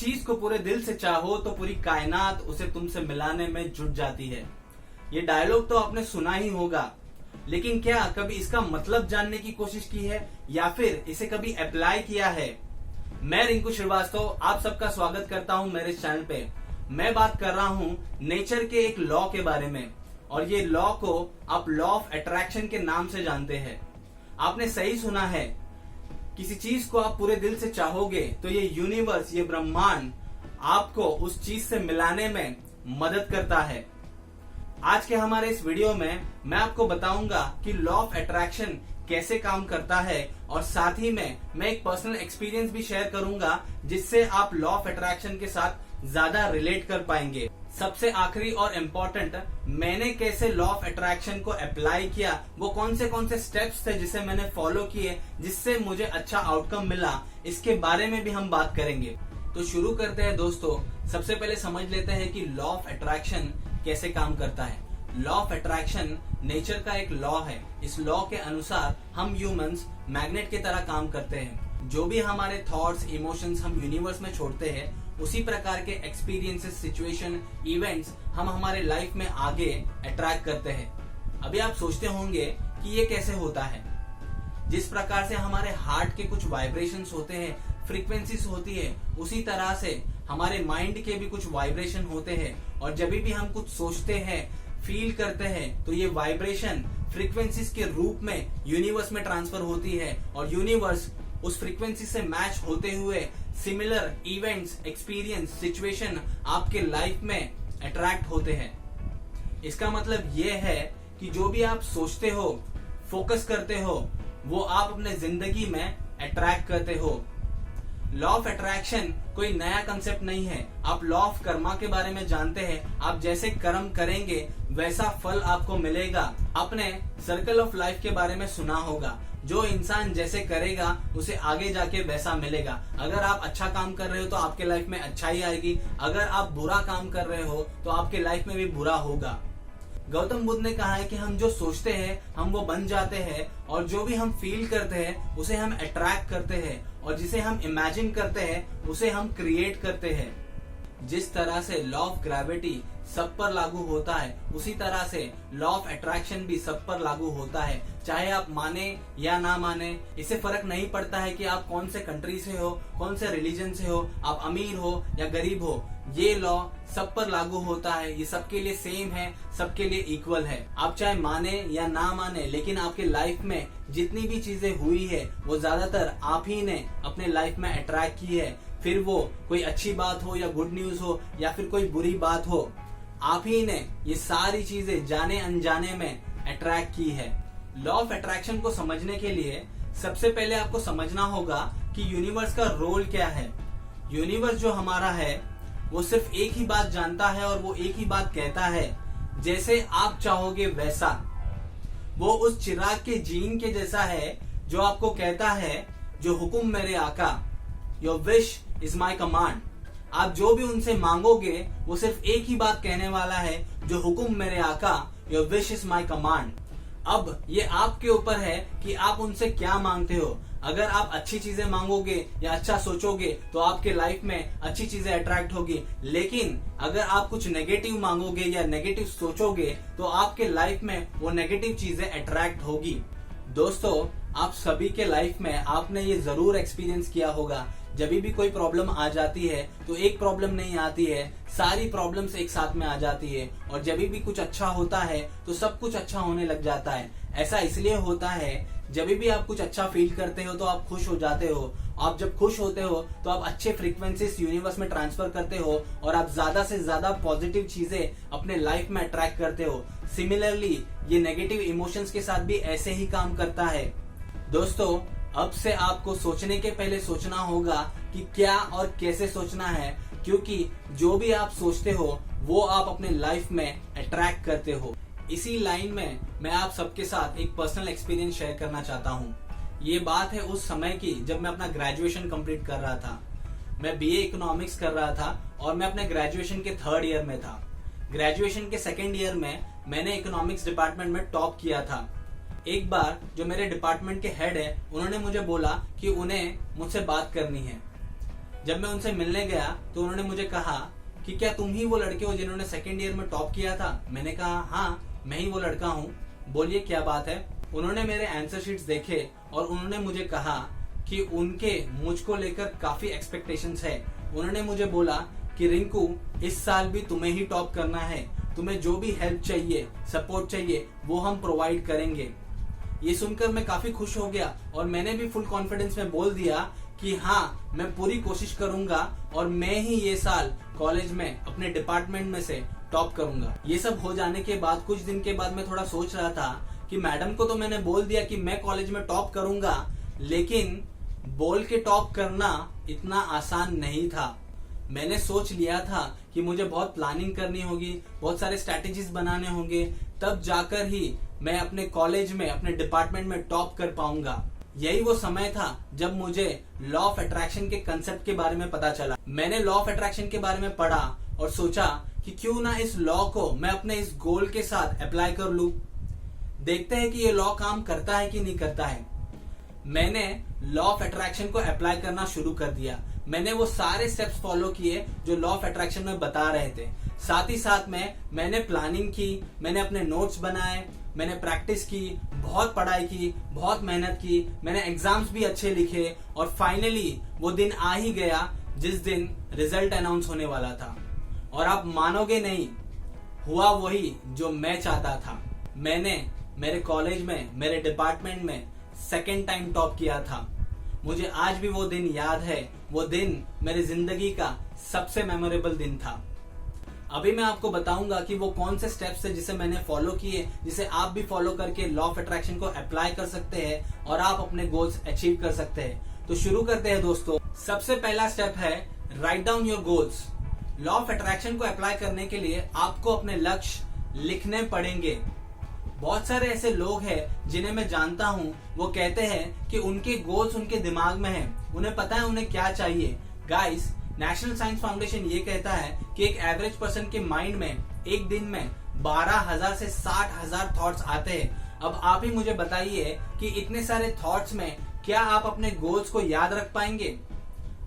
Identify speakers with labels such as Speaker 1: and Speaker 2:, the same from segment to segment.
Speaker 1: चीज को पूरे दिल से चाहो तो पूरी कायनात उसे तुमसे मिलाने में जुट जाती है। ये डायलॉग तो आपने सुना ही होगा, लेकिन क्या कभी इसका मतलब जानने की कोशिश की है या फिर इसे कभी अप्लाई किया है? मैं रिंकू श्रीवास्तव आप सबका स्वागत करता हूं मेरे चैनल पे। मैं बात कर रहा हूं नेचर के एक लॉ के बारे में, और ये लॉ को आप लॉ ऑफ अट्रैक्शन के नाम से जानते हैं। आपने सही सुना है, किसी चीज को आप पूरे दिल से चाहोगे तो ये यूनिवर्स, ये ब्रह्मांड आपको उस चीज से मिलाने में मदद करता है। आज के हमारे इस वीडियो में मैं आपको बताऊंगा कि लॉ ऑफ अट्रैक्शन कैसे काम करता है, और साथ ही में मैं एक पर्सनल एक्सपीरियंस भी शेयर करूंगा जिससे आप लॉ ऑफ अट्रैक्शन के साथ ज्यादा रिलेट कर पाएंगे। सबसे आखिरी और इम्पोर्टेंट, मैंने कैसे लॉ ऑफ अट्रैक्शन को अप्लाई किया, वो कौन से स्टेप्स थे जिसे मैंने फॉलो किए जिससे मुझे अच्छा आउटकम मिला, इसके बारे में भी हम बात करेंगे। तो शुरू करते हैं दोस्तों। सबसे पहले समझ लेते हैं कि लॉ ऑफ अट्रैक्शन कैसे काम करता है। लॉ ऑफ अट्रैक्शन नेचर का एक लॉ है। इस लॉ के अनुसार हम ह्यूमंस मैग्नेट की तरह काम करते हैं। जो भी हमारे थॉट्स, इमोशंस हम यूनिवर्स में छोड़ते हैं, उसी प्रकार के एक्सपीरियंसेस, सिचुएशन, इवेंट्स हम हमारे लाइफ में आगे अट्रैक्ट करते हैं। अभी आप सोचते होंगे कि ये कैसे होता है। जिस प्रकार से हमारे हार्ट के कुछ वाइब्रेशंस होते हैं, फ्रीक्वेंसीज होती है, उसी तरह से हमारे माइंड के भी कुछ वाइब्रेशन होते हैं। और जब भी हम कुछ सोचते हैं, फील करते हैं, तो ये वाइब्रेशन फ्रीक्वेंसीज के रूप में यूनिवर्स में ट्रांसफर होती है, और यूनिवर्स उस फ्रीक्वेंसी से मैच होते हुए सिमिलर इवेंट्स, एक्सपीरियंस, सिचुएशन आपके लाइफ में अट्रैक्ट होते हैं। इसका मतलब ये है कि जो भी आप सोचते हो, फोकस करते हो, वो आप अपने जिंदगी में अट्रैक्ट करते हो। लॉ ऑफ अट्रैक्शन कोई नया कंसेप्ट नहीं है। आप लॉ ऑफ कर्मा के बारे में जानते हैं। आप जैसे कर्म करेंगे वैसा फल आपको मिलेगा। आपने सर्कल ऑफ लाइफ के बारे में सुना होगा। जो इंसान जैसे करेगा उसे आगे जाके वैसा मिलेगा। अगर आप अच्छा काम कर रहे हो तो आपके लाइफ में अच्छाई आएगी। अगर आप बुरा काम कर रहे हो तो आपके लाइफ में भी बुरा होगा। गौतम बुद्ध ने कहा है कि हम जो सोचते हैं हम वो बन जाते हैं, और जो भी हम फील करते हैं उसे हम अट्रैक्ट करते हैं, और जिसे हम इमेजिन करते हैं उसे हम क्रिएट करते हैं। जिस तरह से लॉ ऑफ ग्रेविटी सब पर लागू होता है, उसी तरह से लॉ ऑफ अट्रैक्शन भी सब पर लागू होता है। चाहे आप माने या ना माने, इससे फर्क नहीं पड़ता है कि आप कौन से कंट्री से हो, कौन से रिलीजन से हो, आप अमीर हो या गरीब हो, ये लॉ सब पर लागू होता है। ये सबके लिए सेम है, सबके लिए इक्वल है। आप चाहे माने या ना माने, लेकिन आपके लाइफ में जितनी भी चीजें हुई है वो ज्यादातर आप ही ने अपने लाइफ में अट्रैक्ट की है। फिर वो कोई अच्छी बात हो या गुड न्यूज हो या फिर कोई बुरी बात हो, आप ही ने ये सारी चीजें जाने अनजाने में अट्रैक्ट की है। लॉ ऑफ अट्रैक्शन को समझने के लिए सबसे पहले आपको समझना होगा कि यूनिवर्स का रोल क्या है। यूनिवर्स जो हमारा है वो सिर्फ एक ही बात जानता है, और वो एक ही बात कहता है, जैसे आप चाहोगे वैसा। वो उस चिराग के जीन के जैसा है जो आपको कहता है, जो हुक्म मेरे आका, your wish is my command. आप जो भी उनसे मांगोगे वो सिर्फ एक ही बात कहने वाला है, जो हुक्म मेरे आका, your wish is my command. अब ये आपके ऊपर है कि आप उनसे क्या मांगते हो। अगर आप अच्छी चीजें मांगोगे या अच्छा सोचोगे तो आपके लाइफ में अच्छी चीजें अट्रैक्ट होगी, लेकिन अगर आप कुछ नेगेटिव मांगोगे या नेगेटिव सोचोगे तो आपके लाइफ में वो नेगेटिव चीजें अट्रैक्ट होगी। दोस्तों, आप सभी के लाइफ में आपने ये जरूर एक्सपीरियंस किया होगा, जब भी कोई प्रॉब्लम आ जाती है तो एक प्रॉब्लम नहीं आती है, सारी प्रॉब्लम्स एक साथ में आ जाती है। और जब भी कुछ अच्छा होता है तो सब कुछ अच्छा होने लग जाता है। ऐसा इसलिए होता है, जब भी आप कुछ अच्छा फील करते हो तो आप खुश हो जाते हो। आप जब खुश होते हो तो आप अच्छे फ्रीक्वेंसीज यूनिवर्स में ट्रांसफर करते हो, और आप ज्यादा से ज्यादा पॉजिटिव चीजें अपने लाइफ में अट्रैक्ट करते हो। सिमिलरली ये नेगेटिव इमोशंस के साथ भी ऐसे ही काम करता है। दोस्तों, अब से आपको सोचने के पहले सोचना होगा कि क्या और कैसे सोचना है, क्योंकि जो भी आप सोचते हो वो आप अपने लाइफ में अट्रैक्ट करते हो। इसी लाइन में मैं आप सबके साथ एक पर्सनल एक्सपीरियंस शेयर करना चाहता हूँ। ये बात है उस समय की जब मैं अपना ग्रेजुएशन कंप्लीट कर रहा था। मैं बीए इकोनॉमिक्स कर रहा था और मैं अपने ग्रेजुएशन के 3rd ईयर में था। ग्रेजुएशन के 2nd ईयर में मैंने इकोनॉमिक्स डिपार्टमेंट में टॉप किया था। एक बार जो मेरे डिपार्टमेंट के हेड है, उन्होंने मुझे बोला कि उन्हें मुझसे बात करनी है। जब मैं उनसे मिलने गया तो उन्होंने मुझे कहा कि क्या तुम ही वो लड़के हो जिन्होंने सेकेंड ईयर में टॉप किया था। मैंने कहा हाँ, मैं ही वो लड़का हूँ, बोलिए क्या बात है। उन्होंने मेरे आंसर शीट्स देखे और उन्होंने मुझे कहा कि उनके मुझको लेकर काफी एक्सपेक्टेशंस है। उन्होंने मुझे बोला कि रिंकू, इस साल भी तुम्हें ही टॉप करना है, तुम्हें जो भी हेल्प चाहिए, सपोर्ट चाहिए, वो हम प्रोवाइड करेंगे। ये सुनकर मैं काफी खुश हो गया और मैंने भी फुल कॉन्फिडेंस में बोल दिया कि हाँ, मैं पूरी कोशिश करूंगा और मैं ही ये साल कॉलेज में अपने डिपार्टमेंट में से टॉप करूंगा। ये सब हो जाने के बाद कुछ दिन के बाद मैं थोड़ा सोच रहा था कि मैडम को तो मैंने बोल दिया कि मैं कॉलेज में टॉप करूंगा, लेकिन बोल के टॉप करना इतना आसान नहीं था। मैंने सोच लिया था कि मुझे बहुत प्लानिंग करनी होगी, बहुत सारे स्ट्रैटेजीज बनाने होंगे, तब जाकर ही मैं अपने कॉलेज में, अपने डिपार्टमेंट में टॉप कर पाऊंगा। यही वो समय था जब मुझे लॉ ऑफ अट्रैक्शन के कंसेप्ट के बारे में पता चला। मैंने लॉ ऑफ अट्रैक्शन के बारे में पढ़ा और सोचा कि क्यों ना इस लॉ को मैं अपने इस गोल के साथ अप्लाई कर लूं। देखते हैं कि ये लॉ काम करता है कि नहीं करता है। मैंने लॉ ऑफ अट्रैक्शन को अप्लाई करना शुरू कर दिया। मैंने वो सारे स्टेप्स फॉलो किए जो लॉ ऑफ अट्रैक्शन में बता रहे थे। साथ ही साथ में मैंने प्लानिंग की, मैंने अपने नोट्स बनाए, मैंने प्रैक्टिस की, बहुत पढ़ाई की, बहुत मेहनत की, मैंने एग्जाम्स भी अच्छे लिखे और फाइनली वो दिन आ ही गया जिस दिन रिजल्ट अनाउंस होने वाला था। और आप मानोगे नहीं, हुआ वही जो मैं चाहता था। मैंने मेरे कॉलेज में, मेरे डिपार्टमेंट में सेकेंड टाइम टॉप किया था। मुझे आज भी वो दिन याद है। वो दिन मेरी जिंदगी का सबसे मेमोरेबल दिन था। अभी मैं आपको बताऊंगा कि वो कौन से स्टेप्स थे जिसे मैंने फॉलो किए, जिसे आप भी फॉलो करके लॉ ऑफ अट्रैक्शन को अप्लाई कर सकते हैं और आप अपने गोल्स अचीव कर सकते हैं। तो शुरू करते हैं दोस्तों। सबसे पहला स्टेप है write down your goals. Law of attraction को अप्लाई करने के लिए आपको अपने लक्ष्य लिखने पड़ेंगे। बहुत सारे ऐसे लोग हैं जिन्हें मैं जानता हूं, वो कहते हैं कि उनके गोल्स उनके दिमाग में हैं, उन्हें पता है उन्हें क्या चाहिए। गाइस, नेशनल साइंस फाउंडेशन ये कहता है कि एक एवरेज पर्सन के माइंड में एक दिन में 12,000 से 60,000 थॉट्स आते हैं। अब आप ही मुझे बताइए कि इतने सारे थॉट्स में क्या आप अपने गोल्स को याद रख पाएंगे?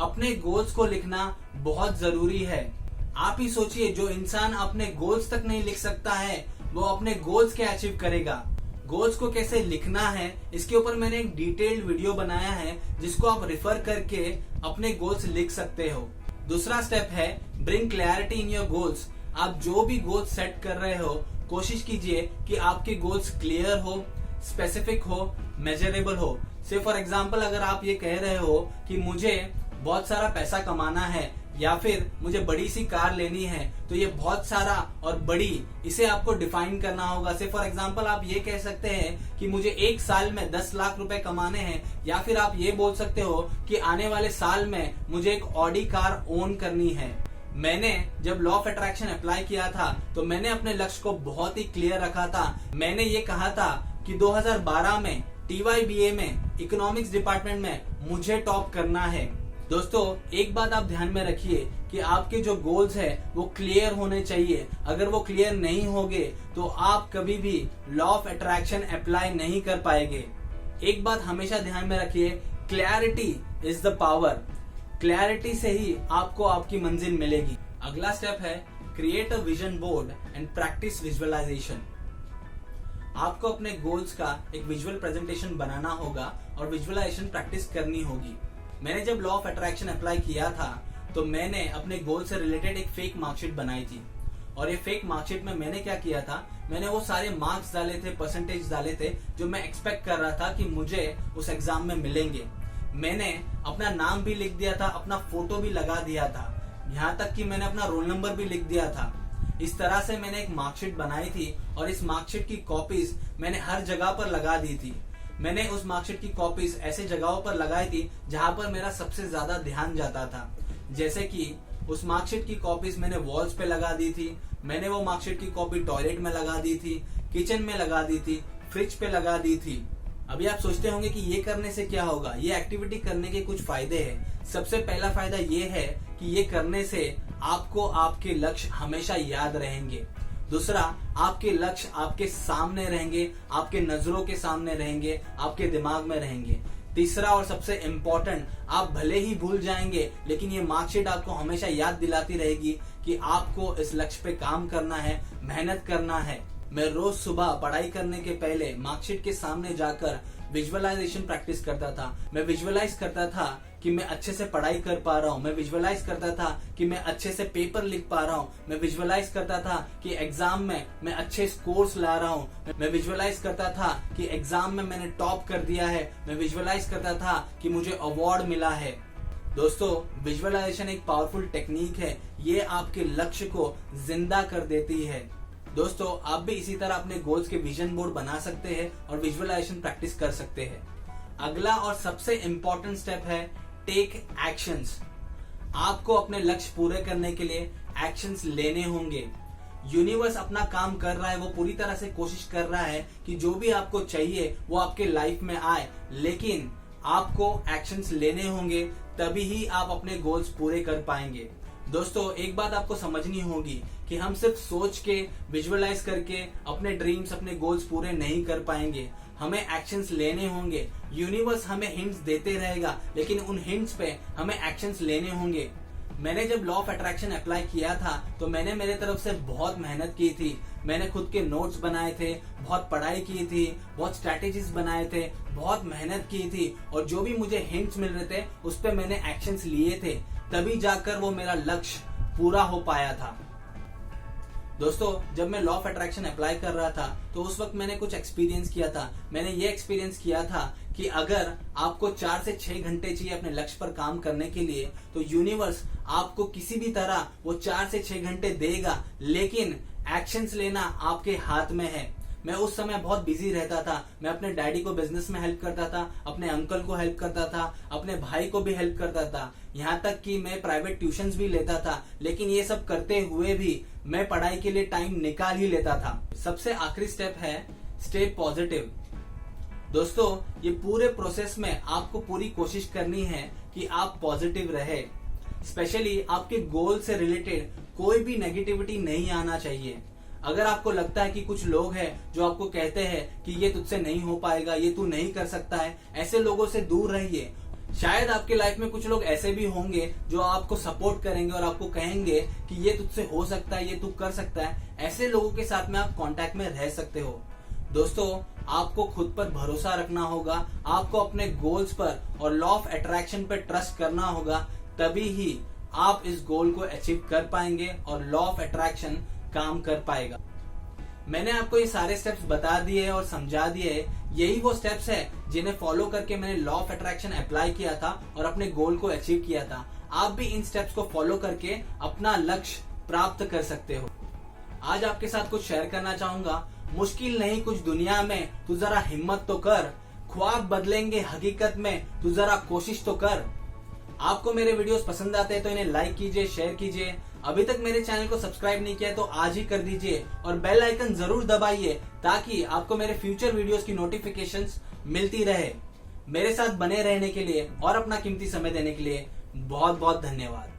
Speaker 1: अपने गोल्स को लिखना बहुत जरूरी है। आप ही सोचिए, जो इंसान अपने गोल्स तक नहीं लिख सकता है वो अपने गोल्स क्या अचीव करेगा? गोल्स को कैसे लिखना है, इसके ऊपर मैंने एक डिटेल्ड वीडियो बनाया है जिसको आप रेफर करके अपने गोल्स लिख सकते हो। दूसरा स्टेप है bring clarity in your goals. आप जो भी गोल्स सेट कर रहे हो, कोशिश कीजिए कि आपके गोल्स क्लियर हो, स्पेसिफिक हो, मेजरेबल हो। से फॉर एग्जाम्पल, अगर आप ये कह रहे हो कि मुझे बहुत सारा पैसा कमाना है या फिर मुझे बड़ी सी कार लेनी है, तो ये बहुत सारा और बड़ी, इसे आपको डिफाइन करना होगा। से फॉर एग्जांपल आप ये कह सकते हैं कि मुझे एक साल में 10 लाख रुपए कमाने हैं, या फिर आप ये बोल सकते हो कि आने वाले साल में मुझे एक ऑडी कार ओन करनी है। मैंने जब लॉ ऑफ अट्रैक्शन अप्लाई किया था तो मैंने अपने लक्ष्य को बहुत ही क्लियर रखा था। मैंने ये कहा था कि 2012 में TYBA में इकोनॉमिक्स डिपार्टमेंट में मुझे टॉप करना है। दोस्तों, एक बात आप ध्यान में रखिए कि आपके जो गोल्स है वो क्लियर होने चाहिए। अगर वो क्लियर नहीं होंगे तो आप कभी भी लॉ ऑफ अट्रैक्शन अप्लाई नहीं कर पाएंगे। एक बात हमेशा ध्यान में रखिए, clarity is the power. Clarity से ही आपको आपकी मंजिल मिलेगी। अगला स्टेप है create a vision board and practice visualisation. आपको अपने गोल्स का एक विजुअल प्रेजेंटेशन बनाना होगा और विजुअलाइजेशन प्रैक्टिस करनी होगी। मैंने जब लॉ ऑफ अट्रैक्शन अप्लाई किया था तो मैंने अपने गोल से रिलेटेड एक फेक मार्कशीट बनाई थी। और ये फेक मार्कशीट में मैंने क्या किया था, मैंने वो सारे मार्क्स डाले थे, परसेंटेज डाले थे जो मैं एक्सपेक्ट कर रहा था कि मुझे उस एग्जाम में मिलेंगे। मैंने अपना नाम भी लिख दिया था, अपना फोटो भी लगा दिया था, यहाँ तक कि मैंने अपना रोल नंबर भी लिख दिया था। इस तरह से मैंने एक मार्कशीट बनाई थी और इस मार्कशीट की कॉपीज मैंने हर जगह पर लगा दी थी। मैंने उस मार्कशीट की कॉपीज ऐसे जगहों पर लगाई थी जहां पर मेरा सबसे ज्यादा ध्यान जाता था। जैसे कि उस मार्कशीट की कॉपीज मैंने वॉल्स पे लगा दी थी, मैंने वो मार्कशीट की कॉपी टॉयलेट में लगा दी थी, किचन में लगा दी थी, फ्रिज पे लगा दी थी। अभी आप सोचते होंगे कि ये करने से क्या होगा। ये एक्टिविटी करने के कुछ फायदे हैं। सबसे पहला फायदा ये है कि ये करने से आपको आपके लक्ष्य हमेशा याद रहेंगे। दूसरा, आपके लक्ष्य आपके सामने रहेंगे, आपके नजरों के सामने रहेंगे, आपके दिमाग में रहेंगे। तीसरा और सबसे इम्पोर्टेंट, आप भले ही भूल जाएंगे लेकिन ये मार्कशीट आपको हमेशा याद दिलाती रहेगी कि आपको इस लक्ष्य पे काम करना है, मेहनत करना है। मैं रोज सुबह पढ़ाई करने के पहले मार्कशीट के सामने जाकर विजुअलाइजेशन प्रैक्टिस करता था। मैं विजुअलाइज करता था कि मैं अच्छे से पढ़ाई कर पा रहा हूँ, मैं विजुअलाइज करता था कि मैं अच्छे से पेपर लिख पा रहा हूँ, मैं विजुअलाइज करता था कि एग्जाम में मैं अच्छे स्कोर्स ला रहा हूँ, मैं विजुअलाइज करता था कि एग्जाम में मैंने टॉप कर दिया है, मैं विजुअलाइज करता था कि मुझे अवार्ड मिला है। दोस्तों, विजुअलाइजेशन एक पावरफुल टेक्निक है, ये आपके लक्ष्य को जिंदा कर देती है। दोस्तों, आप भी इसी तरह अपने गोल्स के विजन बोर्ड बना सकते हैं और विजुअलाइजेशन प्रैक्टिस कर सकते हैं। अगला और सबसे इम्पोर्टेंट स्टेप है टेक एक्शंस। आपको अपने लक्ष्य पूरे करने के लिए एक्शंस लेने होंगे। यूनिवर्स अपना काम कर रहा है, वो पूरी तरह से कोशिश कर रहा है कि जो भी आपको चाहिए वो आपके लाइफ में आए, लेकिन आपको एक्शंस लेने होंगे, तभी ही आप अपने गोल्स पूरे कर पाएंगे। दोस्तों, एक बात आपको समझनी होगी कि हम सिर्फ सोच के, विजुअलाइज करके अपने ड्रीम्स, अपने गोल्स पूरे नहीं कर पाएंगे। हमें एक्शंस लेने होंगे। यूनिवर्स हमें हिंट्स देते रहेगा, लेकिन उन हिंट्स पे हमें एक्शंस लेने होंगे। मैंने जब लॉ ऑफ अट्रैक्शन अप्लाई किया था तो मैंने मेरे तरफ से बहुत मेहनत की थी। मैंने खुद के नोट्स बनाए थे, बहुत पढ़ाई की थी, बहुत स्ट्रैटेजीज बनाए थे, बहुत मेहनत की थी, और जो भी मुझे हिंट्स मिल रहे थे उस पर मैंने एक्शंस लिए थे, तभी जाकर वो मेरा लक्ष्य पूरा हो पाया था। दोस्तों, जब मैं लॉ ऑफ अट्रैक्शन अप्लाई कर रहा था तो उस वक्त मैंने कुछ एक्सपीरियंस किया था। मैंने ये एक्सपीरियंस किया था कि अगर आपको 4 से 6 घंटे चाहिए अपने लक्ष्य पर काम करने के लिए, तो यूनिवर्स आपको किसी भी तरह वो 4 से 6 घंटे देगा, लेकिन एक्शंस लेना आपके हाथ में है। मैं उस समय बहुत बिजी रहता था। मैं अपने डैडी को बिजनेस में हेल्प करता था, अपने अंकल को हेल्प करता था, अपने भाई को भी हेल्प करता था, यहाँ तक कि मैं प्राइवेट ट्यूशंस भी लेता था। लेकिन ये सब करते हुए भी मैं पढ़ाई के लिए टाइम निकाल ही लेता था। सबसे आखिरी स्टेप है स्टे पॉजिटिव। दोस्तों, ये पूरे प्रोसेस में आपको पूरी कोशिश करनी है कि आप पॉजिटिव रहे। स्पेशली आपके गोल से रिलेटेड कोई भी नेगेटिविटी नहीं आना चाहिए। अगर आपको लगता है कि कुछ लोग हैं जो आपको कहते हैं कि ये तुझसे नहीं हो पाएगा, ये तू नहीं कर सकता है, ऐसे लोगों से दूर रहिए। शायद आपके लाइफ में कुछ लोग ऐसे भी होंगे जो आपको सपोर्ट करेंगे और आपको कहेंगे कि ये तुझसे हो सकता है, ये तू कर सकता है। ऐसे लोगों के साथ में आप कांटेक्ट में रह सकते हो। दोस्तों, आपको खुद पर भरोसा रखना होगा, आपको अपने गोल्स पर और लॉ ऑफ अट्रैक्शन पर ट्रस्ट करना होगा, तभी ही आप इस गोल को अचीव कर पाएंगे और लॉ ऑफ अट्रैक्शन काम कर पाएगा। मैंने आपको ये सारे स्टेप्स बता दिए और समझा दिए। यही वो स्टेप्स है जिन्हें फॉलो करके मैंने लॉ ऑफ अट्रैक्शन अप्लाई किया था और अपने गोल को अचीव किया था। आप भी इन स्टेप्स को फॉलो करके अपना लक्ष्य प्राप्त कर सकते हो। आज आपके साथ कुछ शेयर करना चाहूंगा। मुश्किल नहीं कुछ दुनिया में, तू जरा हिम्मत तो कर। ख्वाब बदलेंगे हकीकत में, तू जरा कोशिश तो कर। आपको मेरे वीडियोस पसंद आते हैं तो इन्हें लाइक कीजिए, शेयर कीजिए। अभी तक मेरे चैनल को सब्सक्राइब नहीं किया है तो आज ही कर दीजिए और बेल आइकन जरूर दबाइए ताकि आपको मेरे फ्यूचर वीडियोस की नोटिफिकेशंस मिलती रहे। मेरे साथ बने रहने के लिए और अपना कीमती समय देने के लिए बहुत बहुत धन्यवाद।